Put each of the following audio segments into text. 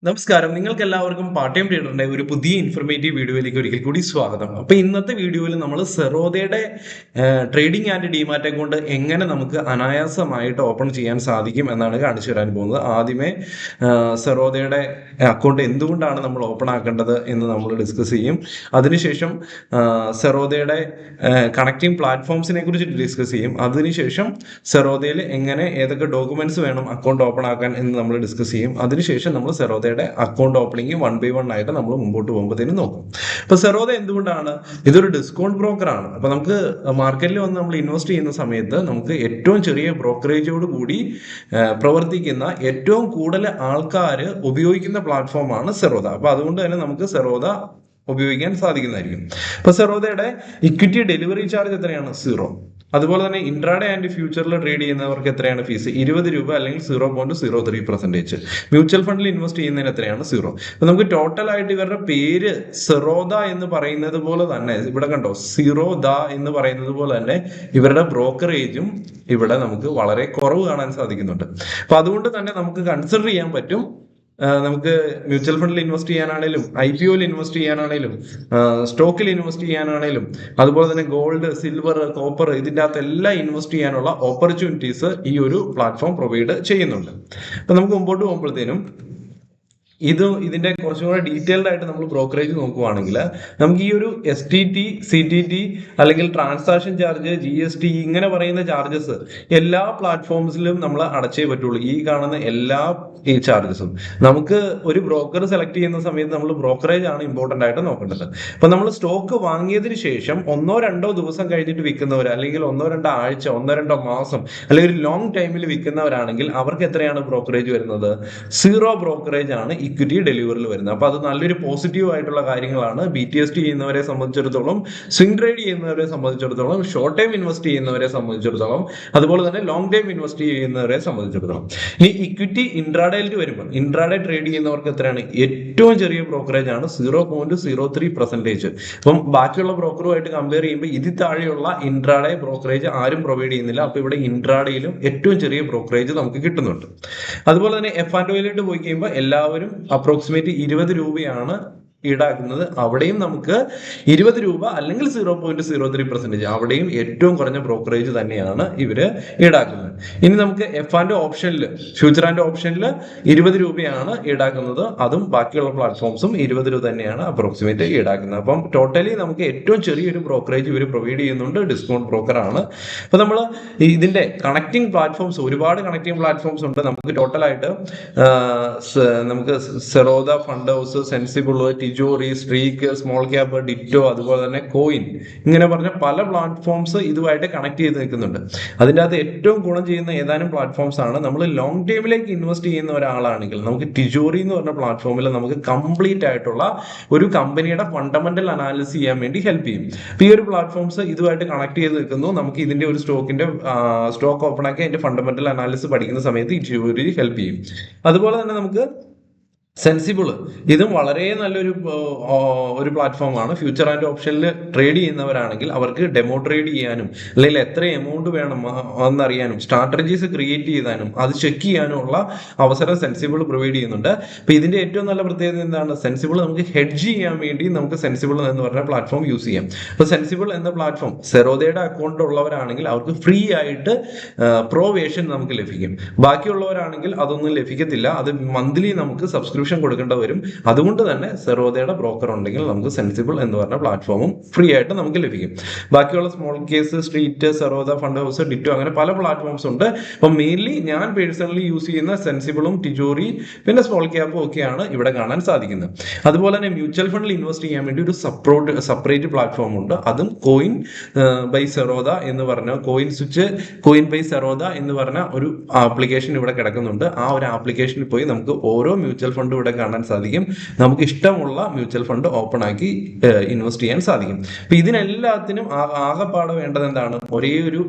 നമസ്കാരം. നിങ്ങൾക്ക് എല്ലാവർക്കും പാർട്ട് ടൈം ട്രേഡറിന്റെ ഒരു പുതിയ ഇൻഫർമേറ്റീവ് വീഡിയോയിലേക്ക് ഒരിക്കൽ കൂടി സ്വാഗതം. അപ്പൊ ഇന്നത്തെ വീഡിയോയിൽ നമ്മൾ സെറോദയുടെ ട്രേഡിംഗ് ആൻഡ് ഡിമാറ്റ് അക്കൗണ്ട് എങ്ങനെ നമുക്ക് അനായാസമായിട്ട് ഓപ്പൺ ചെയ്യാൻ സാധിക്കും എന്നാണ് കാണിച്ചു തരാൻ പോകുന്നത്. ആദ്യമേ സെറോദയുടെ അക്കൗണ്ട് എന്തുകൊണ്ടാണ് നമ്മൾ ഓപ്പൺ ആക്കേണ്ടത് എന്ന് നമ്മൾ ഡിസ്കസ് ചെയ്യും. അതിനുശേഷം സെറോദയുടെ കണക്റ്റിംഗ് പ്ലാറ്റ്ഫോംസിനെ കുറിച്ച് ഡിസ്കസ് ചെയ്യും. അതിനുശേഷം സെറോദയിൽ എങ്ങനെ ഏതൊക്കെ ഡോക്യുമെന്റ്സ് വേണം അക്കൗണ്ട് ഓപ്പൺ ആക്കാൻ എന്ന് നമ്മൾ ഡിസ്കസ് ചെയ്യും. അതിനുശേഷം നമ്മൾ സെറോദ അക്കൗണ്ട് ഓപ്പണിംഗ് 1 by 1 ആയിട്ട് നമ്മൾ മുമ്പോട്ട് പോകുമ്പോഴത്തേനും നോക്കും. അപ്പൊ സെറോദ എന്തുകൊണ്ടാണ് ഇതൊരു ഡിസ്കൗണ്ട് ബ്രോക്കർ ആണ്. അപ്പൊ നമുക്ക് മാർക്കറ്റിൽ വന്ന് നമ്മൾ ഇൻവെസ്റ്റ് ചെയ്യുന്ന സമയത്ത് നമുക്ക് ഏറ്റവും ചെറിയ ബ്രോക്കറേജോട് കൂടി പ്രവർത്തിക്കുന്ന ഏറ്റവും കൂടുതൽ ആൾക്കാർ ഉപയോഗിക്കുന്ന പ്ലാറ്റ്ഫോമാണ് സെറോദ. അപ്പൊ അതുകൊണ്ട് തന്നെ നമുക്ക് സെറോദ ഉപയോഗിക്കാൻ സാധിക്കുന്നതായിരിക്കും. അപ്പൊ സെറോദയുടെ ഇക്വിറ്റി ഡെലിവറി ചാർജ് എത്രയാണ്? 0. അതുപോലെ തന്നെ ഇൻട്രാഡേ ആൻഡ് ഫ്യൂച്ചറിൽ ട്രേഡ് ചെയ്യുന്നവർക്ക് എത്രയാണ് ഫീസ്? 20 രൂപ അല്ലെങ്കിൽ 0.03%. മ്യൂച്വൽ ഫണ്ടിൽ ഇൻവെസ്റ്റ് ചെയ്യുന്നതിന് എത്രയാണ്? 0. അപ്പൊ നമുക്ക് ടോട്ടൽ ആയിട്ട് ഇവരുടെ പേര് സെറോദ എന്ന് പറയുന്നത് പോലെ തന്നെ ഇവിടെ കണ്ടോ, സിറോദ എന്ന് പറയുന്നത് പോലെ തന്നെ ഇവരുടെ ബ്രോക്കറേജും ഇവിടെ നമുക്ക് വളരെ കുറവ് കാണാൻ സാധിക്കുന്നുണ്ട്. അപ്പൊ അതുകൊണ്ട് തന്നെ നമുക്ക് കൺസിഡർ ചെയ്യാൻ പറ്റും, നമുക്ക് മ്യൂച്വൽ ഫണ്ടിൽ ഇൻവെസ്റ്റ് ചെയ്യാനാണേലും IPOയിൽ ഇൻവെസ്റ്റ് ചെയ്യാനാണേലും സ്റ്റോക്കിൽ ഇൻവെസ്റ്റ് ചെയ്യാനാണേലും അതുപോലെ തന്നെ ഗോൾഡ്, സിൽവർ, കോപ്പർ ഇതിൻ്റെ അകത്ത് എല്ലാം ഇൻവെസ്റ്റ് ചെയ്യാനുള്ള ഓപ്പർച്യൂണിറ്റീസ് ഈ ഒരു പ്ലാറ്റ്ഫോം പ്രൊവൈഡ് ചെയ്യുന്നുണ്ട്. അപ്പൊ നമുക്ക് മുമ്പോട്ട് പോകുമ്പോഴത്തേനും ഇതിന്റെ കുറച്ചും കൂടെ ഡീറ്റെയിൽഡ് ആയിട്ട് നമ്മൾ ബ്രോക്കറേജ് നോക്കുവാണെങ്കിൽ നമുക്ക് ഈ ഒരു STT, CTT അല്ലെങ്കിൽ ട്രാൻസാക്ഷൻ ചാർജ്, GST ഇങ്ങനെ പറയുന്ന ചാർജസ് എല്ലാ പ്ലാറ്റ്ഫോംസിലും നമ്മൾ അടച്ചേ പറ്റുള്ളൂ. ഈ കാണുന്ന എല്ലാ ഈ ചാർജസും നമുക്ക് ഒരു ബ്രോക്കർ സെലക്ട് ചെയ്യുന്ന സമയത്ത് നമ്മൾ ബ്രോക്കറേജ് ആണ് ഇമ്പോർട്ടന്റ് ആയിട്ട് നോക്കേണ്ടത്. അപ്പൊ നമ്മൾ സ്റ്റോക്ക് വാങ്ങിയതിനു ശേഷം 1-2 ദിവസം കഴിഞ്ഞിട്ട് വിൽക്കുന്നവർ, അല്ലെങ്കിൽ 1-2 ആഴ്ച, 1-2 മാസം അല്ലെങ്കിൽ ഒരു ലോങ് ടൈമിൽ വിൽക്കുന്നവരാണെങ്കിൽ അവർക്ക് എത്രയാണ് ബ്രോക്കറേജ് വരുന്നത്? 0 ബ്രോക്കറേജ് ആണ് ഇക്വിറ്റി ഡെലിവറിൽ വരുന്നത്. അപ്പൊ അത് നല്ലൊരു പോസിറ്റീവ് ആയിട്ടുള്ള കാര്യങ്ങളാണ്. BTST ചെയ്യുന്നവരെ സംബന്ധിച്ചിടത്തോളം, സ്വിംഗ് ട്രേഡ് ചെയ്യുന്നവരെ സംബന്ധിച്ചിടത്തോളം, ഷോർട്ട് ടൈം ഇൻവെസ്റ്റ് ചെയ്യുന്നവരെ സംബന്ധിച്ചിടത്തോളം, അതുപോലെ തന്നെ ലോങ് ടൈം ഇൻവെസ്റ്റ് ചെയ്യുന്നവരെ സംബന്ധിച്ചിടത്തോളം. ഇനി ഇക്വിറ്റി ഇൻട്രാഡേയിൽ വരുമ്പോൾ ഇൻട്രാഡേ ട്രേഡ് ചെയ്യുന്നവർക്ക് എത്രയാണ്? ഏറ്റവും ചെറിയ ബ്രോക്കറേജ് ആണ് 0.03%. അപ്പം ബാക്കിയുള്ള ബ്രോക്കറുമായിട്ട് കമ്പയർ ചെയ്യുമ്പോൾ ഇതിൽ താഴെയുള്ള ഇൻട്രാഡേ ബ്രോക്കറേജ് ആരും പ്രൊവൈഡ് ചെയ്യുന്നില്ല. അപ്പൊ ഇവിടെ ഇൻട്രാഡേയിലും ഏറ്റവും ചെറിയ ബ്രോക്കറേജ് നമുക്ക് കിട്ടുന്നുണ്ട്. അതുപോലെ തന്നെ F&Oയിലോട്ട് പോയി കഴിയുമ്പോൾ എല്ലാവരും അപ്രോക്സിമേറ്റ് 20 രൂപയാണ് ഈടാക്കുന്നത്. അവിടെയും നമുക്ക് 20 രൂപ അല്ലെങ്കിൽ 0.03%. അവിടെയും ഏറ്റവും കുറഞ്ഞ ബ്രോക്കറേജ് തന്നെയാണ് ഇവര് ഈടാക്കുന്നത്. ഇനി നമുക്ക് F&O ഓപ്ഷനിൽ, ഫ്യൂച്ചർ ആൻഡ് ഓപ്ഷനിൽ 20 രൂപയാണ് ഈടാക്കുന്നത്. അതും ബാക്കിയുള്ള പ്ലാറ്റ്ഫോംസും 20 രൂപ തന്നെയാണ് അപ്രോക്സിമേറ്റ് ഈടാക്കുന്നത്. അപ്പം ടോട്ടലി നമുക്ക് ഏറ്റവും ചെറിയൊരു ബ്രോക്കറേജ് ഇവർ പ്രൊവൈഡ് ചെയ്യുന്നുണ്ട്. ഡിസ്കൗണ്ട് ബ്രോക്കർ ആണ്. അപ്പൊ നമ്മൾ ഇതിന്റെ കണക്റ്റിംഗ് പ്ലാറ്റ്ഫോംസ്, ഒരുപാട് കണക്റ്റിംഗ് പ്ലാറ്റ്ഫോംസ് ഉണ്ട്. നമുക്ക് ടോട്ടലായിട്ട് നമുക്ക് Zerodha, fund house, Sensibull, Tijori, Streak, small cap, Ditto, അതുപോലെ തന്നെ കോയിൻ, ഇങ്ങനെ പറഞ്ഞ പല പ്ലാറ്റ്ഫോംസ് ഇതുമായിട്ട് കണക്ട് ചെയ്ത് നിൽക്കുന്നുണ്ട്. അതിൻ്റെ അകത്ത് ഏറ്റവും ഗുണം ചെയ്യുന്ന ഏതാനും പ്ലാറ്റ്ഫോംസ് ആണ്. നമ്മൾ ലോങ് ടൈമിലേക്ക് ഇൻവെസ്റ്റ് ചെയ്യുന്ന ഒരാളാണെങ്കിൽ നമുക്ക് ടിജോറി എന്ന് പറഞ്ഞ പ്ലാറ്റ്ഫോമിൽ നമുക്ക് കംപ്ലീറ്റ് ആയിട്ടുള്ള ഒരു കമ്പനിയുടെ ഫണ്ടമെന്റൽ അനാലിസിസ് ചെയ്യാൻ വേണ്ടി ഹെൽപ്പ് ചെയ്യും. അപ്പൊ ഈ ഒരു പ്ലാറ്റ്ഫോംസ് ഇതുമായിട്ട് കണക്ട് ചെയ്ത് നിൽക്കുന്നു. നമുക്ക് ഇതിന്റെ ഒരു സ്റ്റോക്ക് ഓപ്പൺ ആക്കി അതിന്റെ ഫണ്ടമെന്റൽ അനാലിസിസ് പഠിക്കുന്ന സമയത്ത് ഈ ടിജോറി ഹെൽപ്പ് ചെയ്യും. അതുപോലെ തന്നെ നമുക്ക് സെൻസിബിൾ, ഇതും വളരെ നല്ലൊരു ഒരു പ്ലാറ്റ്ഫോമാണ്. ഫ്യൂച്ചർ ആൻഡ് ഓപ്ഷനിൽ ട്രേഡ് ചെയ്യുന്നവരാണെങ്കിൽ അവർക്ക് ഡെമോ ട്രേഡ് ചെയ്യാനും അല്ലെങ്കിൽ എത്ര എമൗണ്ട് വേണം എന്നറിയാനും സ്ട്രാറ്റജീസ് ക്രിയേറ്റ് ചെയ്യാനും അത് ചെക്ക് ചെയ്യാനും ഉള്ള അവസരം സെൻസിബിൾ പ്രൊവൈഡ് ചെയ്യുന്നുണ്ട്. അപ്പൊ ഇതിന്റെ ഏറ്റവും നല്ല പ്രത്യേകത എന്താണ്? സെൻസിബിൾ നമുക്ക് ഹെഡ്ജ് ചെയ്യാൻ വേണ്ടി നമുക്ക് സെൻസിബിൾ എന്ന് പറഞ്ഞ പ്ലാറ്റ്ഫോം യൂസ് ചെയ്യാം. അപ്പൊ സെൻസിബിൾ എന്ന പ്ലാറ്റ്ഫോം സെറോദയുടെ അക്കൗണ്ട് ഉള്ളവരാണെങ്കിൽ അവർക്ക് ഫ്രീ ആയിട്ട് പ്രോ വേർഷൻ നമുക്ക് ലഭിക്കും. ബാക്കിയുള്ളവരാണെങ്കിൽ അതൊന്നും ലഭിക്കത്തില്ല. അത് മന്ത്ലി നമുക്ക് സബ്സ്ക്രിപ്ഷൻ കൊടുക്കേണ്ട വരും. അതുകൊണ്ട് തന്നെ സെറോദയുടെ ബ്രോക്കർ ഉണ്ടെങ്കിൽ നമുക്ക് സെൻസിബിൾ എന്ന് പറഞ്ഞ പ്ലാറ്റ്ഫോമും ഫ്രീ ആയിട്ട് നമുക്ക് ലഭിക്കും. ബാക്കിയുള്ള small case, street, Zerodha, fund house, ditto, അങ്ങനെ പല പ്ലാറ്റ്ഫോംസ് ഉണ്ട്. അപ്പം മെയിൻലി ഞാൻ പേഴ്സണലി യൂസ് ചെയ്യുന്ന സെൻസിബിളും ടിജോറി പിന്നെ സ്മോൾ ക്യാപ്പും ഒക്കെയാണ് ഇവിടെ കാണാൻ സാധിക്കുന്നത്. അതുപോലെ തന്നെ മ്യൂച്വൽ ഫണ്ടിൽ ഇൻവെസ്റ്റ് ചെയ്യാൻ വേണ്ടി ഒരു സെപ്പറേറ്റ് പ്ലാറ്റ്ഫോം ഉണ്ട്. അതും കോയിൻ ബൈ സെറോദ എന്ന് പറഞ്ഞ കോയിൻ ബൈ സെറോദ എന്ന് പറഞ്ഞ ഒരു ആപ്ലിക്കേഷൻ ഇവിടെ കിടക്കുന്നുണ്ട്. ആ ഒരു ആപ്ലിക്കേഷനിൽ പോയി നമുക്ക് ഓരോ മ്യൂച്വൽ ഫണ്ട് ഇവിടെ കാണാൻ സാധിക്കും. നമുക്ക് ഇഷ്ടമുള്ള മ്യൂച്വൽ ഫണ്ട് ഓപ്പൺ ആക്കി ഇൻവെസ്റ്റ് ചെയ്യാൻ സാധിക്കും. അപ്പൊ ഇതിനെല്ലാത്തിനും ആകെപ്പാടെ വേണ്ടത് എന്താണ്? ഒരേ ഒരു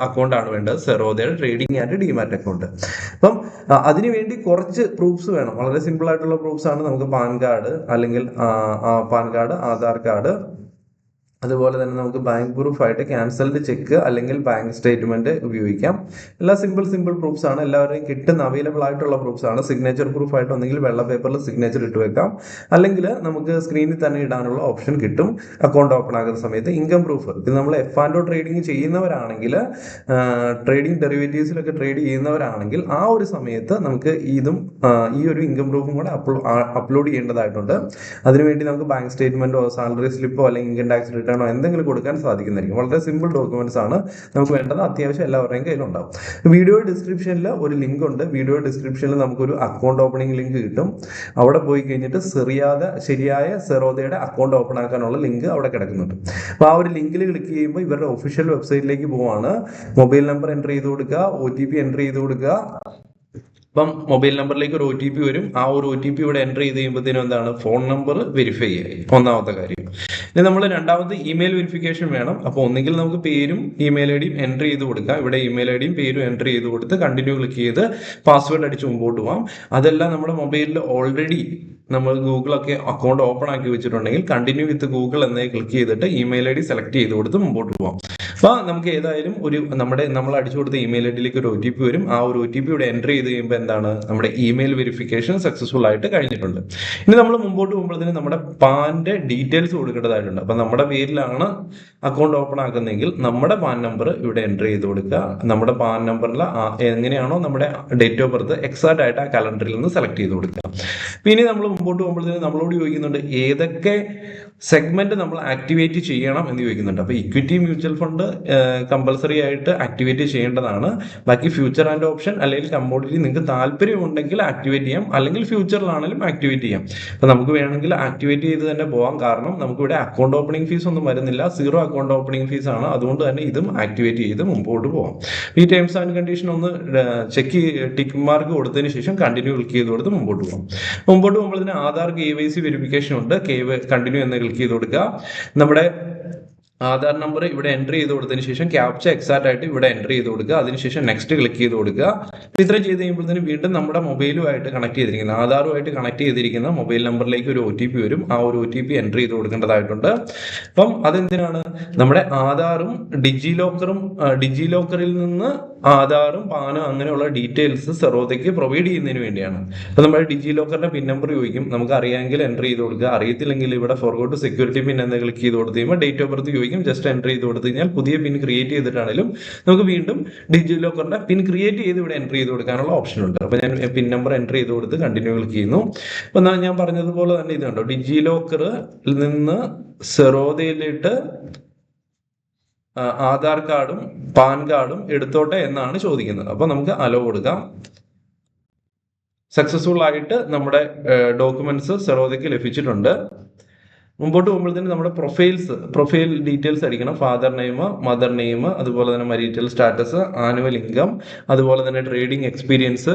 അക്കൗണ്ട് ആണ് വേണ്ടത്, സെറോദയുടെ ട്രേഡിംഗ് ആൻഡ് ഡിമാറ്റ് അക്കൗണ്ട്. അപ്പം അതിനുവേണ്ടി കുറച്ച് പ്രൂഫ്സ് വേണം. വളരെ സിമ്പിൾ ആയിട്ടുള്ള പ്രൂഫ്സ് ആണ്. നമുക്ക് പാൻ കാർഡ്, അല്ലെങ്കിൽ ആധാർ കാർഡ്, അതുപോലെ തന്നെ നമുക്ക് ബാങ്ക് പ്രൂഫായിട്ട് ക്യാൻസൽഡ് ചെക്ക് അല്ലെങ്കിൽ ബാങ്ക് സ്റ്റേറ്റ്മെന്റ് ഉപയോഗിക്കാം. എല്ലാ സിമ്പിൾ പ്രൂഫ്സ് ആണ്, എല്ലാവരെയും കിട്ടുന്ന അവൈലബിൾ ആയിട്ടുള്ള പ്രൂഫ്സ് ആണ്. സിഗ്നേച്ചർ പ്രൂഫായിട്ട് ഒന്നെങ്കിൽ വെള്ള പേപ്പറിൽ സിഗ്നേച്ചർ ഇട്ട് വെക്കാം, അല്ലെങ്കിൽ നമുക്ക് സ്ക്രീനിൽ തന്നെ ഇടാനുള്ള ഓപ്ഷൻ കിട്ടും അക്കൗണ്ട് ഓപ്പൺ ആകുന്ന സമയത്ത്. ഇൻകം പ്രൂഫ്, ഇത് നമ്മൾ F&O ട്രേഡിംഗ് ചെയ്യുന്നവരാണെങ്കിൽ, ട്രേഡിംഗ് ഡെറിവേറ്റീവ്സിലൊക്കെ ട്രേഡ് ചെയ്യുന്നവരാണെങ്കിൽ ആ ഒരു സമയത്ത് നമുക്ക് ഇതും ഈ ഒരു ഇൻകം പ്രൂഫും കൂടെ അപ്ലോഡ് ചെയ്യേണ്ടതായിട്ടുണ്ട്. അതിനുവേണ്ടി നമുക്ക് ബാങ്ക് സ്റ്റേറ്റ്മെന്റോ സാലറി സ്ലിപ്പോ അല്ലെങ്കിൽ ഇൻകം ടാക്സ് റിട്ടേണോ എന്തെങ്കിലും കൊടുക്കാൻ സാധിക്കുന്നതായിരിക്കും. വളരെ സിമ്പിൾ ഡോക്യുമെന്റ്സ് ആണ് നമുക്ക് വേണ്ടത്. അത്യാവശ്യം എല്ലാവരുടെയും കയ്യിലുണ്ടാവും. വീഡിയോ ഡിസ്ക്രിപ്ഷനിൽ ഒരു ലിങ്ക് ഉണ്ട്. വീഡിയോ ഡിസ്ക്രിപ്ഷനിൽ നമുക്കൊരു അക്കൗണ്ട് ഓപ്പണിംഗ് ലിങ്ക് കിട്ടും. അവിടെ പോയി കഴിഞ്ഞിട്ട് ശരിയായ സെറോദയുടെ അക്കൗണ്ട് ഓപ്പൺ ആക്കാനുള്ള ലിങ്ക് അവിടെ കിടക്കുന്നുണ്ട്. അപ്പോൾ ആ ഒരു ലിങ്കിൽ ക്ലിക്ക് ചെയ്യുമ്പോൾ ഇവരുടെ ഒഫീഷ്യൽ വെബ്സൈറ്റിലേക്ക് പോവാണ്. മൊബൈൽ നമ്പർ എൻ്റർ ചെയ്ത് കൊടുക്കുക, OTP എൻ്റർ ചെയ്ത് കൊടുക്കുക. അപ്പം മൊബൈൽ നമ്പറിലേക്ക് ഒരു OTP വരും. ആ ഒരു OTP ഇവിടെ എൻ്റർ ചെയ്ത് കഴിയുമ്പോഴത്തേനും എന്താണ്, ഫോൺ നമ്പർ വെരിഫൈ ആയി, ഒന്നാമത്തെ കാര്യം. ഇനി നമ്മൾ രണ്ടാമത് ഇമെയിൽ വെരിഫിക്കേഷൻ വേണം. അപ്പോൾ ഒന്നുകിൽ നമുക്ക് പേരും ഇമെയിൽ ഐഡിയും എൻ്റർ ചെയ്ത് കൊടുക്കാം. ഇവിടെ ഇമെയിൽ ഐഡിയും പേരും എൻ്റർ ചെയ്ത് കൊടുത്ത് കണ്ടിന്യൂ ക്ലിക്ക് ചെയ്ത് പാസ്വേഡ് അടിച്ച് മുമ്പോട്ട് പോകാം. അതെല്ലാം നമ്മുടെ മൊബൈലിൽ ഓൾറെഡി നമ്മൾ ഗൂഗിളൊക്കെ അക്കൗണ്ട് ഓപ്പൺ ആക്കി വെച്ചിട്ടുണ്ടെങ്കിൽ കണ്ടിന്യൂ വിത്ത് ഗൂഗിൾ എന്നേ ക്ലിക്ക് ചെയ്തിട്ട് ഇമെയിൽ ഐഡി സെലക്ട് ചെയ്ത് കൊടുത്ത് മുമ്പോട്ട് പോകാം. അപ്പോൾ നമുക്ക് ഏതായാലും നമ്മൾ അടിച്ചു കൊടുത്ത ഇമെയിൽ ഐഡിയിലേക്ക് ഒരു OTP വരും. ആ ഒരു OTP ഇവിടെ എൻ്റർ ചെയ്ത് കഴിയുമ്പോൾ എന്താണ്, നമ്മുടെ ഇമെയിൽ വെരിഫിക്കേഷൻ സക്സസ്ഫുൾ ആയിട്ട് കഴിഞ്ഞിട്ടുണ്ട്. ഇനി നമ്മൾ മുമ്പോട്ട് പോകുമ്പോഴത്തേന് നമ്മുടെ പാൻ്റെ ഡീറ്റെയിൽസ് കൊടുക്കേണ്ടതായിട്ടുണ്ട്. അപ്പം നമ്മുടെ പേരിലാണ് അക്കൗണ്ട് ഓപ്പൺ ആക്കുന്നതെങ്കിൽ നമ്മുടെ പാൻ നമ്പർ ഇവിടെ എൻ്റർ ചെയ്ത് കൊടുക്കുക. നമ്മുടെ പാൻ നമ്പറിൽ എങ്ങനെയാണോ നമ്മുടെ ഡേറ്റ് ഓഫ് ബർത്ത് എക്സാക്റ്റ് ആയിട്ട് ആ കലണ്ടറിൽ നിന്ന് സെലക്ട് ചെയ്ത് കൊടുക്കുക. പിന്നെ നമ്മൾ മുമ്പോട്ട് പോകുമ്പോഴത്തേന് നമ്മളോട് ചോദിക്കുന്നുണ്ട് ഏതൊക്കെ സെഗ്മെന്റ് നമ്മൾ ആക്ടിവേറ്റ് ചെയ്യണം എന്ന് ചോദിക്കുന്നുണ്ട്. അപ്പോൾ ഇക്വിറ്റി മ്യൂച്വൽ ഫണ്ട് കമ്പൽസറി ആയിട്ട് ആക്ടിവേറ്റ് ചെയ്യേണ്ടതാണ്. ബാക്കി ഫ്യൂച്ചർ ആൻഡ് ഓപ്ഷൻ അല്ലെങ്കിൽ കമ്മോഡിറ്റി നിങ്ങൾക്ക് താല്പര്യം ഉണ്ടെങ്കിൽ ആക്ടിവേറ്റ് ചെയ്യാം, അല്ലെങ്കിൽ ഫ്യൂച്ചറിലാണെങ്കിലും ആക്ടിവേറ്റ് ചെയ്യാം. അപ്പോൾ നമുക്ക് വേണമെങ്കിൽ ആക്ടിവേറ്റ് ചെയ്ത് തന്നെ പോകാം. കാരണം നമുക്കിവിടെ അക്കൗണ്ട് ഓപ്പണിംഗ് ഫീസ് ഒന്നും വരുന്നില്ല, 0 അക്കൗണ്ട് ഓപ്പണിംഗ് ഫീസ് ആണ്. അതുകൊണ്ട് തന്നെ ഇതും ആക്ടിവേറ്റ് ചെയ്ത് മുമ്പോട്ട് പോകാം. ഈ ടേംസ് ആൻഡ് കണ്ടീഷൻ ഒന്ന് ടിക്ക് മാർക്ക് കൊടുത്തതിന് ശേഷം കണ്ടിന്യൂ ക്ലിക്ക് ചെയ്ത് കൊടുത്ത് മുമ്പോട്ട് പോകാം. മുമ്പോട്ട് പോകുമ്പോഴത്തേന് ആധാർ KYC വെരിഫിക്കേഷൻ ഉണ്ട്. കണ്ടിന്യൂ എന്ന് ക്ലിക്ക് ചെയ്ത് കൊടുക്കുക. നമ്മുടെ ആധാർ നമ്പർ ഇവിടെ എൻ്റർ ചെയ്ത് കൊടുത്തതിന് ശേഷം ക്യാപ്ച എക്സാക്റ്റ് ആയിട്ട് ഇവിടെ എൻ്റർ ചെയ്ത് കൊടുക്കുക. അതിനുശേഷം നെക്സ്റ്റ് ക്ലിക്ക് ചെയ്ത് കൊടുക്കുക. ഇത്രയും ചെയ്ത് കഴിയുമ്പോഴത്തേന് വീണ്ടും നമ്മുടെ മൊബൈലുമായിട്ട് കണക്ട് ചെയ്തിരിക്കുന്ന, ആധാറുമായിട്ട് കണക്ട് ചെയ്തിരിക്കുന്ന മൊബൈൽ നമ്പറിലേക്ക് ഒരു OTP വരും. ആ ഒരു OTP എൻ്റർ ചെയ്ത് കൊടുക്കേണ്ടതായിട്ടുണ്ട്. അപ്പം അതെന്തിനാണ്, നമ്മുടെ ആധാറും ഡിജിലോക്കറിൽ നിന്ന് ആധാറും പാനും അങ്ങനെയുള്ള ഡീറ്റെയിൽസ് സെറോദയ്ക്ക് പ്രൊവൈഡ് ചെയ്യുന്നതിന് വേണ്ടിയാണ്. അപ്പോൾ നമ്മുടെ ഡിജിലോക്കറിന്റെ പിൻ നമ്പർ ചോദിക്കും. നമുക്ക് അറിയാമെങ്കിൽ എൻ്റർ ചെയ്ത് കൊടുക്കുക, അറിയത്തില്ലെങ്കിൽ ഇവിടെ ഫോർഗോട്ട് സെക്യൂരിറ്റി പിൻ എന്ന് ക്ലിക്ക് ചെയ്ത് കൊടുത്ത് കഴിയുമ്പോൾ ഡേറ്റ് ഓഫ് ബർത്ത് ചോദിക്കും. ജസ്റ്റ് എൻ്റർ ചെയ്ത് കൊടുത്തു കഴിഞ്ഞാൽ പുതിയ പിൻ ക്രിയേറ്റ് ചെയ്തിട്ടാണെങ്കിലും നമുക്ക് വീണ്ടും ഡിജിലോക്കറിന്റെ പിൻ ക്രിയേറ്റ് ചെയ്ത് ഇവിടെ എൻ്റർ ചെയ്ത് കൊടുക്കാനുള്ള ഓപ്ഷൻ ഉണ്ട്. അപ്പോൾ ഞാൻ പിൻ നമ്പർ എൻ്റർ ചെയ്ത് കൊടുത്ത് കണ്ടിന്യൂ ക്ലിക്ക് ചെയ്യുന്നു. അപ്പോൾ ഞാൻ പറഞ്ഞതുപോലെ തന്നെ ഇത് കണ്ടോ, ഡിജിലോക്കറിൽ നിന്ന് സെറോദയിലിട്ട് ആധാർ കാർഡും പാൻ കാർഡും എടുത്തോട്ടെ എന്നാണ് ചോദിക്കുന്നത്. അപ്പോൾ നമുക്ക് അലോ കൊടുക്കാം. സക്സസ്ഫുൾ ആയിട്ട് നമ്മുടെ ഡോക്യുമെന്റ്സ് സെറോദയ്ക്ക് ലഭിച്ചിട്ടുണ്ട്. മുമ്പോട്ട് പോകുമ്പോഴത്തേന് നമ്മുടെ പ്രൊഫൈൽ ഡീറ്റെയിൽസ് അടിക്കണം. ഫാദർ നെയിം, മദർ നെയിം, അതുപോലെ തന്നെ മരീറ്റൽ സ്റ്റാറ്റസ്, ആനുവൽ ഇൻകം, അതുപോലെ തന്നെ ട്രേഡിംഗ് എക്സ്പീരിയൻസ്,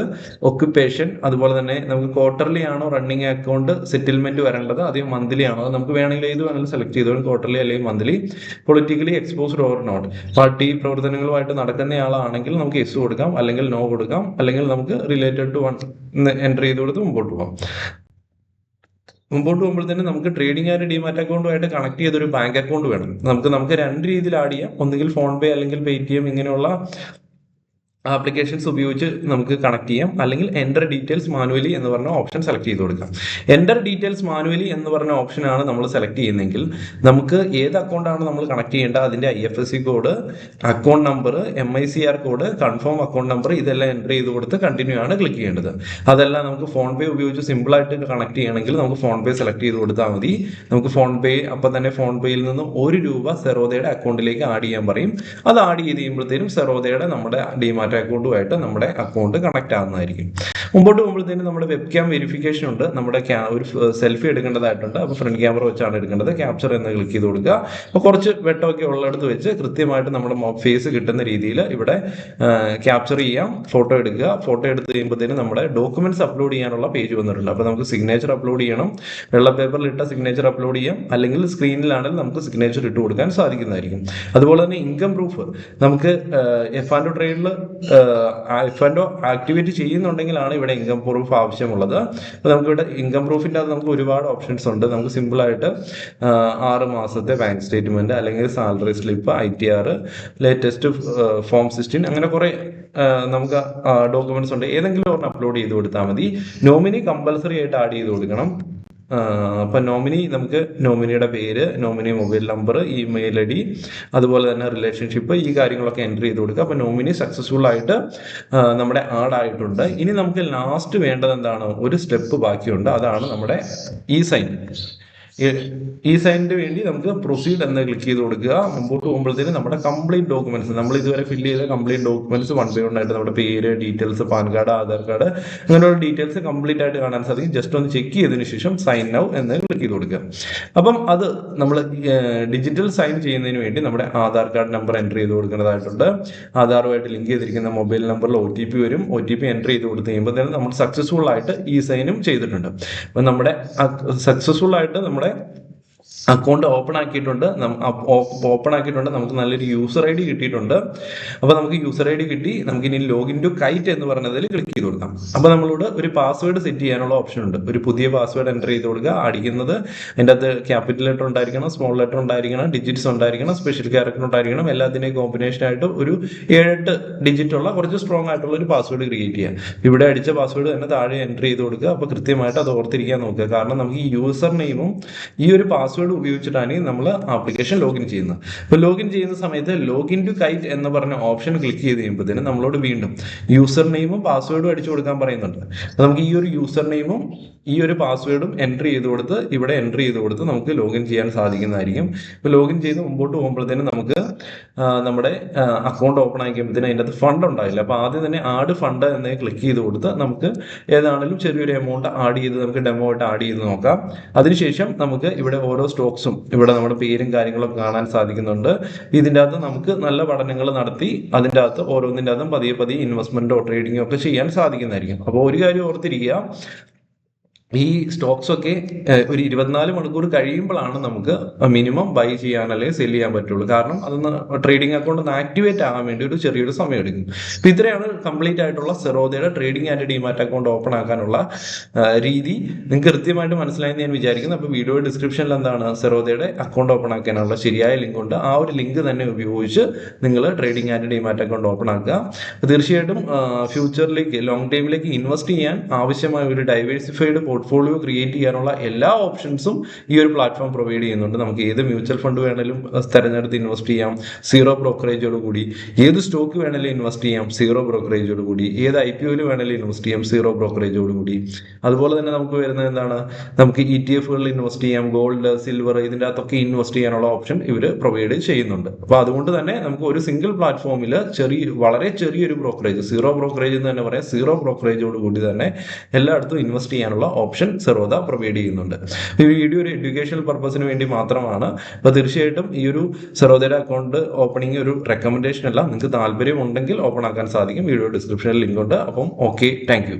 ഒക്യുപ്പേഷൻ, അതുപോലെ തന്നെ നമുക്ക് ക്വാർട്ടർലി ആണോ റണ്ണിങ് അക്കൗണ്ട് സെറ്റിൽമെന്റ് വരേണ്ടത്, അതേ മന്ത്ലി ആണോ, നമുക്ക് വേണമെങ്കിൽ ഏത് വേണമെങ്കിലും സെലക്ട് ചെയ്തോളും, ക്വാർട്ടർലി അല്ലെങ്കിൽ monthly. Politically exposed or not, party പ്രവർത്തനങ്ങളുമായിട്ട് നടക്കുന്നയാളാണെങ്കിൽ നമുക്ക് യെസ് കൊടുക്കാം, അല്ലെങ്കിൽ നോ കൊടുക്കാം, അല്ലെങ്കിൽ നമുക്ക് റിലേറ്റഡ് ടു വൺ എൻ്റർ ചെയ്ത് കൊടുത്ത് മുമ്പോട്ട് പോകാം. മുമ്പോട്ട് പോകുമ്പോൾ തന്നെ നമുക്ക് ട്രേഡിംഗ് ആൻഡ് ഡിമാറ്റ് അക്കൗണ്ടുമായിട്ട് കണക്ട് ചെയ്തൊരു ബാങ്ക് അക്കൗണ്ട് വേണം. നമുക്ക് രണ്ട് രീതിയിൽ ആഡ് ചെയ്യാം. ഒന്നുകിൽ ഫോൺപേ അല്ലെങ്കിൽ പേടിഎം ഇങ്ങനെയുള്ള ആപ്ലിക്കേഷൻസ് ഉപയോഗിച്ച് നമുക്ക് കണക്ട് ചെയ്യാം, അല്ലെങ്കിൽ എൻ്റർ ഡീറ്റെയിൽസ് മാനുവലി എന്ന് പറഞ്ഞ ഓപ്ഷൻ സെലക്ട് ചെയ്ത് കൊടുക്കാം. എൻ്റർ ഡീറ്റെയിൽസ് മാനുവലി എന്ന് പറഞ്ഞ ഓപ്ഷനാണ് നമ്മൾ സെലക്ട് ചെയ്യുന്നതെങ്കിൽ നമുക്ക് ഏത് അക്കൗണ്ടാണ് നമ്മൾ കണക്ട് ചെയ്യേണ്ടത്, അതിൻ്റെ IFSC code, account number, MICR code, confirm account number, ഇതെല്ലാം എൻ്റർ ചെയ്ത് കൊടുത്ത് കണ്ടിന്യൂ ആണ് ക്ലിക്ക് ചെയ്യേണ്ടത്. അതെല്ലാം നമുക്ക് ഫോൺപേ ഉപയോഗിച്ച് സിമ്പിളായിട്ട് കണക്ട് ചെയ്യണമെങ്കിൽ നമുക്ക് ഫോൺപേ സെലക്ട് ചെയ്ത് കൊടുത്താൽ മതി. നമുക്ക് ഫോൺപേ അപ്പം തന്നെ ഫോൺപേയിൽ നിന്ന് ₹1 സെറോദയുടെ അക്കൗണ്ടിലേക്ക് ആഡ് ചെയ്യാൻ പറയും. അത് ആഡ് ചെയ്ത് കഴിയുമ്പോഴത്തേനും സെറോദയുടെ നമ്മുടെ ഡിമാറ്റ് അക്കൗണ്ടുമായിട്ട് നമ്മുടെ അക്കൗണ്ട് കണക്ട് ആകുന്നതായിരിക്കും. മുമ്പോട്ട് പോകുമ്പോഴത്തേനും നമ്മുടെ വെബ് ക്യാം വെരിഫിക്കേഷൻ ഉണ്ട്. നമ്മുടെ ഒരു സെൽഫി എടുക്കേണ്ടതായിട്ടുണ്ട്. അപ്പോൾ ഫ്രണ്ട് ക്യാമറ വെച്ചാണ് എടുക്കേണ്ടത്. ക്യാപ്ചർ എന്ന് ക്ലിക്ക് ചെയ്ത് കൊടുക്കുക. അപ്പോൾ കുറച്ച് വെട്ടമൊക്കെ ഉള്ളിടത്ത് വെച്ച് കൃത്യമായിട്ട് നമ്മുടെ ഫേസ് കിട്ടുന്ന രീതിയിൽ ഇവിടെ ക്യാപ്ചർ ചെയ്യാം, ഫോട്ടോ എടുക്കുക. ഫോട്ടോ എടുത്ത് കഴിയുമ്പോഴത്തേനും നമ്മുടെ ഡോക്യുമെന്റ്സ് അപ്ലോഡ് ചെയ്യാനുള്ള പേജ് വന്നിട്ടുണ്ട്. അപ്പോൾ നമുക്ക് സിഗ്നേച്ചർ അപ്ലോഡ് ചെയ്യണം, വെള്ള പേപ്പറിൽ ഇട്ട സിഗ്നേച്ചർ അപ്ലോഡ് ചെയ്യാം, അല്ലെങ്കിൽ സ്ക്രീനിലാണെങ്കിൽ നമുക്ക് സിഗ്നേച്ചർ ഇട്ട് കൊടുക്കാൻ സാധിക്കുന്നതായിരിക്കും. അതുപോലെ തന്നെ ഇൻകം പ്രൂഫ് നമുക്ക് F&O ട്രേഡിൽ F&O ആക്ടിവേറ്റ് ചെയ്യുന്നുണ്ടെങ്കിലാണ് ഇവിടെ ഇവിടെ ഇൻകം പ്രൂഫ് ആവശ്യമുള്ളത്. അപ്പോൾ നമുക്കിവിടെ ഇൻകം പ്രൂഫിൻ്റെ അത് നമുക്ക് ഒരുപാട് ഓപ്ഷൻസ് ഉണ്ട്. നമുക്ക് സിമ്പിളായിട്ട് 6 മാസത്തെ ബാങ്ക് സ്റ്റേറ്റ്മെൻറ്റ്, അല്ലെങ്കിൽ salary slip, ITR, latest form 16, അങ്ങനെ കുറേ നമുക്ക് ഡോക്യുമെന്റ്സ് ഉണ്ട്. ഏതെങ്കിലും ഒരെണ്ണം അപ്ലോഡ് ചെയ്ത് കൊടുത്താൽ മതി. നോമിനി കമ്പൽസറി ആയിട്ട് ആഡ് ചെയ്ത് കൊടുക്കണം. അപ്പം നമുക്ക് നോമിനിയുടെ പേര്, nominee mobile number, email ID, അതുപോലെ തന്നെ റിലേഷൻഷിപ്പ്, ഈ കാര്യങ്ങളൊക്കെ എൻട്രി ചെയ്ത് കൊടുക്കുക. അപ്പം നോമിനി സക്സസ്ഫുൾ ആയിട്ട് നമ്മുടെ ആഡ് ആയിട്ടുണ്ട്. ഇനി നമുക്ക് ലാസ്റ്റ് വേണ്ടത് എന്താണ്? ഒരു സ്റ്റെപ്പ് ബാക്കിയുണ്ട്. അതാണ് നമ്മുടെ സൈൻ. സൈനിന് വേണ്ടി നമുക്ക് പ്രൊസീഡ് എന്ന് ക്ലിക്ക് ചെയ്ത് കൊടുക്കുക. മുമ്പോട്ട് പോകുമ്പോഴത്തേന് നമ്മുടെ കംപ്ലീറ്റ് ഡോക്യുമെന്റ്സ്, നമ്മൾ ഇതുവരെ ഫില്ല് ചെയ്ത കംപ്ലീറ്റ് ഡോക്യുമെന്റ്സ് 1 by 1 ആയിട്ട് നമ്മുടെ പേര്, details, pan card, Aadhaar card, അങ്ങനെയുള്ള ഡീറ്റെയിൽസ് കംപ്ലീറ്റ് ആയിട്ട് കാണാൻ സാധിക്കും. ജസ്റ്റ് ഒന്ന് ചെക്ക് ചെയ്തതിന് ശേഷം സൈൻ നൗ എന്ന് ക്ലിക്ക് ചെയ്ത് കൊടുക്കുക. അപ്പം അത് നമ്മൾ ഡിജിറ്റൽ സൈൻ ചെയ്യുന്നതിന് വേണ്ടി നമ്മുടെ ആധാർ കാർഡ് നമ്പർ എൻട്രി ചെയ്ത് കൊടുക്കേണ്ടതായിട്ടുണ്ട്. ആധാറുമായിട്ട് ലിങ്ക് ചെയ്തിരിക്കുന്ന മൊബൈൽ നമ്പറിൽ OTP വരും. OTP എൻട്രി ചെയ്ത് കൊടുത്ത് കഴിയുമ്പോൾ തന്നെ നമ്മൾ സക്സസ്ഫുൾ ആയിട്ട് സൈനും ചെയ്തിട്ടുണ്ട്. അപ്പം നമ്മുടെ സക്സസ്ഫുൾ ആയിട്ട് നമ്മുടെ അക്കൗണ്ട് ഓപ്പൺ ആക്കിയിട്ടുണ്ട്. നമുക്ക് നല്ലൊരു യൂസർ ID കിട്ടിയിട്ടുണ്ട്. അപ്പോൾ നമുക്ക് യൂസർ ID കിട്ടി. നമുക്ക് ഇനി ലോഗിൻ ടു കൈറ്റ് എന്ന് പറഞ്ഞതിൽ ക്ലിക്ക് ചെയ്ത് കൊടുക്കാം. അപ്പോൾ നമ്മളോട് ഒരു പാസ്വേഡ് സെറ്റ് ചെയ്യാനുള്ള ഓപ്ഷൻ ഉണ്ട്. ഒരു പുതിയ പാസ്വേഡ് എൻ്റർ ചെയ്ത് കൊടുക്കുക. അടിക്കുന്നത് അതിൻ്റെ അകത്ത് ക്യാപിറ്റൽ ലെറ്റർ ഉണ്ടായിരിക്കണം, സ്മോൾ ലെറ്റർ ഉണ്ടായിരിക്കണം, ഡിജിറ്റ്സ് ഉണ്ടായിരിക്കണം, സ്പെഷ്യൽ ക്യാരക്ടർ ഉണ്ടായിരിക്കണം. എല്ലാത്തിൻ്റെയും കോമ്പിനേഷൻ ആയിട്ട് ഒരു 7-8 ഡിജിറ്റ് ഉള്ള കുറച്ച് സ്ട്രോങ് ആയിട്ടുള്ള ഒരു പാസ്വേഡ് ക്രിയേറ്റ് ചെയ്യുക. ഇവിടെ അടിച്ച പാസ്വേഡ് തന്നെ താഴെ എൻ്റർ ചെയ്ത് കൊടുക്കുക. അപ്പോൾ കൃത്യമായിട്ട് അത് ഓർത്തിരിക്കാൻ നോക്കുക. കാരണം നമുക്ക് ഈ യൂസർ നെയിമും ഈ ഒരു പാസ്വേഡ് ഉപയോഗിച്ചിട്ടാണ് നമ്മൾ ആപ്ലിക്കേഷൻ ലോഗിൻ ചെയ്യുന്നത്. അപ്പോൾ ലോഗിൻ ചെയ്യുന്ന സമയത്ത് ലോഗിൻ ടു കൈറ്റ് എന്ന് പറഞ്ഞ ഓപ്ഷൻ ക്ലിക്ക് ചെയ്ത് കഴിയുമ്പോഴത്തേന് നമ്മളോട് വീണ്ടും യൂസർ നെയിമും പാസ്വേഡും അടിച്ചു കൊടുക്കാൻ പറയുന്നുണ്ട്. അപ്പോൾ നമുക്ക് ഈ ഒരു യൂസർ നെയിമും ഈ ഒരു പാസ്വേഡും എൻട്രി ചെയ്ത് കൊടുത്ത് ഇവിടെ എൻട്രി ചെയ്ത് കൊടുത്ത് നമുക്ക് ലോഗിൻ ചെയ്യാൻ സാധിക്കുന്നതായിരിക്കും. ഇപ്പോൾ ലോഗിൻ ചെയ്ത് മുമ്പോട്ട് പോകുമ്പോഴത്തേനും നമുക്ക് നമ്മുടെ അക്കൗണ്ട് ഓപ്പൺ ആക്കിയപ്പോഴത്തേനും അതിൻ്റെ അകത്ത് ഫണ്ട് ഉണ്ടായില്ല. അപ്പോൾ ആദ്യം തന്നെ ആഡ് ഫണ്ട് എന്ന് ക്ലിക്ക് ചെയ്ത് കൊടുത്ത് നമുക്ക് ഏതാണെങ്കിലും ചെറിയൊരു എമൗണ്ട് ആഡ് ചെയ്ത് നമുക്ക് ഡെമോ ആയിട്ട് ആഡ് ചെയ്ത് നോക്കാം. അതിനുശേഷം നമുക്ക് ഇവിടെ ഓരോ സ്റ്റോക്സും ഇവിടെ നമ്മുടെ പേരും കാര്യങ്ങളൊക്കെ കാണാൻ സാധിക്കുന്നുണ്ട്. ഇതിൻ്റെ അകത്ത് നമുക്ക് നല്ല പഠനങ്ങൾ നടത്തി അതിൻ്റെ അകത്ത് ഓരോന്നിൻ്റെ അകത്തും പതിയെ ഇൻവെസ്റ്റ്മെന്റോ ട്രേഡിങ്ങോ ഒക്കെ ചെയ്യാൻ സാധിക്കുന്നതായിരിക്കും. അപ്പോൾ ഒരു കാര്യം ഓർത്തിരിക്കുക, ഈ സ്റ്റോക്സ് ഒക്കെ ഒരു 24 മണിക്കൂർ കഴിയുമ്പോഴാണ് നമുക്ക് മിനിമം ബൈ ചെയ്യാൻ അല്ലെങ്കിൽ സെല് ചെയ്യാൻ പറ്റുള്ളൂ. കാരണം അതൊന്ന് ട്രേഡിംഗ് അക്കൗണ്ട് ഒന്ന് ആക്ടിവേറ്റ് ആകാൻ വേണ്ടി ഒരു ചെറിയൊരു സമയം എടുക്കും. അപ്പോൾ ഇത്രയാണ് കംപ്ലീറ്റ് ആയിട്ടുള്ള സെറോദയുടെ trading and demat account open ആക്കാനുള്ള രീതി. നിങ്ങൾക്ക് കൃത്യമായിട്ട് മനസ്സിലായെന്ന് ഞാൻ വിചാരിക്കുന്നു. അപ്പോൾ വീഡിയോ ഡിസ്ക്രിപ്ഷനിൽ എന്താണ് സെറോദയുടെ അക്കൗണ്ട് ഓപ്പൺ ആക്കാനുള്ള ശരിയായ ലിങ്ക് ഉണ്ട്. ആ ഒരു ലിങ്ക് തന്നെ ഉപയോഗിച്ച് നിങ്ങൾ trading and demat account open ആക്കുക. തീർച്ചയായിട്ടും ഫ്യൂച്ചറിലേക്ക് ലോങ് ടൈമിലേക്ക് ഇൻവെസ്റ്റ് ചെയ്യാൻ ആവശ്യമായ ഒരു ഡൈവേഴ്സിഫൈഡ് പോർട്ട്ഫോളിയോ ക്രിയേറ്റ് ചെയ്യാനുള്ള എല്ലാ ഓപ്ഷൻസും ഈ ഒരു പ്ലാറ്റ്ഫോം പ്രൊവൈഡ് ചെയ്യുന്നുണ്ട്. നമുക്ക് ഏത് മ്യൂച്വൽ ഫണ്ട് വേണമെങ്കിലും തിരഞ്ഞെടുത്ത് ഇൻവെസ്റ്റ് ചെയ്യാം 0 ബ്രോക്കറേജോട് കൂടി. ഏത് സ്റ്റോക്ക് വേണമെങ്കിലും ഇൻവെസ്റ്റ് ചെയ്യാം 0 ബ്രോക്കറേജോട് കൂടി. ഏത് IPOയിൽ വേണമെങ്കിലും ഇൻവെസ്റ്റ് ചെയ്യാം 0 ബ്രോക്കറേജോട് കൂടി. അതുപോലെ തന്നെ നമുക്ക് വരുന്നത് എന്താണ്, നമുക്ക് ETF-കളിൽ ഇൻവെസ്റ്റ് ചെയ്യാം, ഗോൾഡ്, സിൽവർ, ഇതിൻ്റെ അകത്തൊക്കെ ഇൻവെസ്റ്റ് ചെയ്യാനുള്ള ഓപ്ഷൻ ഇവർ പ്രൊവൈഡ് ചെയ്യുന്നുണ്ട്. അപ്പോൾ അതുകൊണ്ട് തന്നെ നമുക്ക് ഒരു സിംഗിൾ പ്ലാറ്റ്ഫോമിൽ വളരെ ചെറിയൊരു ബ്രോക്കറേജ്, 0 ബ്രോക്കറേജ് എന്ന് തന്നെ പറയാം, 0 ബ്രോക്കറേജോട് കൂടി തന്നെ എല്ലായിടത്തും ഇൻവെസ്റ്റ് ചെയ്യാനുള്ള ഓപ്ഷൻ സെറോദ പ്രൊവൈഡ് ചെയ്യുന്നുണ്ട്. ഈ വീഡിയോ ഒരു എഡ്യൂക്കേഷണൽ പർപ്പസിന് വേണ്ടി മാത്രമാണ്. അപ്പോൾ തീർച്ചയായിട്ടും ഈ ഒരു സെറോദയുടെ അക്കൗണ്ട് ഓപ്പണിംഗ് ഒരു റെക്കമെൻഡേഷൻ അല്ല. നിങ്ങൾക്ക് താല്പര്യം ഉണ്ടെങ്കിൽ ഓപ്പൺ ആക്കാൻ സാധിക്കും. വീഡിയോ ഡിസ്ക്രിപ്ഷനിൽ ലിങ്ക് ഉണ്ട്. അപ്പം ഓക്കെ, താങ്ക് യു.